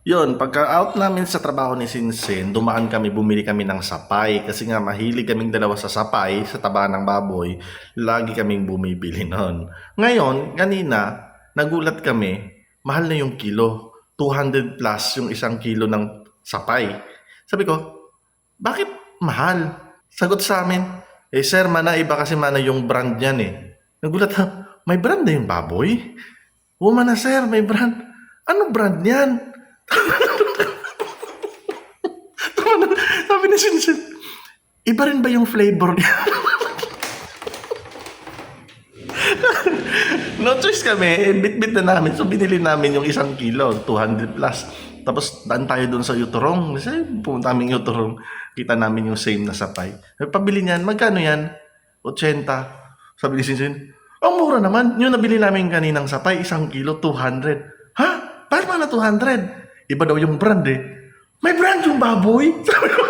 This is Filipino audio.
Yun, pagka-out namin sa trabaho ni Sinsen, dumaan kami, bumili kami ng sapay. Kasi nga, mahilig kaming dalawa sa sapay, sa taba ng baboy. Lagi kaming bumibili noon. Ngayon, kanina, nagulat kami, mahal na yung kilo. 200 plus yung isang kilo ng sapay. Sabi ko, bakit mahal? Sagot sa amin, sir, mana iba kasi mana yung brand niyan eh. Nagulat na, may brand na yung baboy? Oo mana sir, may brand. Ano brand niyan? Sabi ni Sinsen, iba rin ba yung flavor niya? No choice kami, bit-bit na namin. So binili namin yung isang kilo, 200 plus. Tapos daan tayo doon sa Yuturong. Kasi pumunta kami Yuturong, kita namin yung same na sapay. Pabili niyan, magkano yan? 80. Sabi ni Sinsen, ang mura naman. Yung nabili namin kaninang sapay, isang kilo, 200. Ha? Bakit ba na 200? Iba daw yung brand eh. May brand yung baboy? Sabi ko,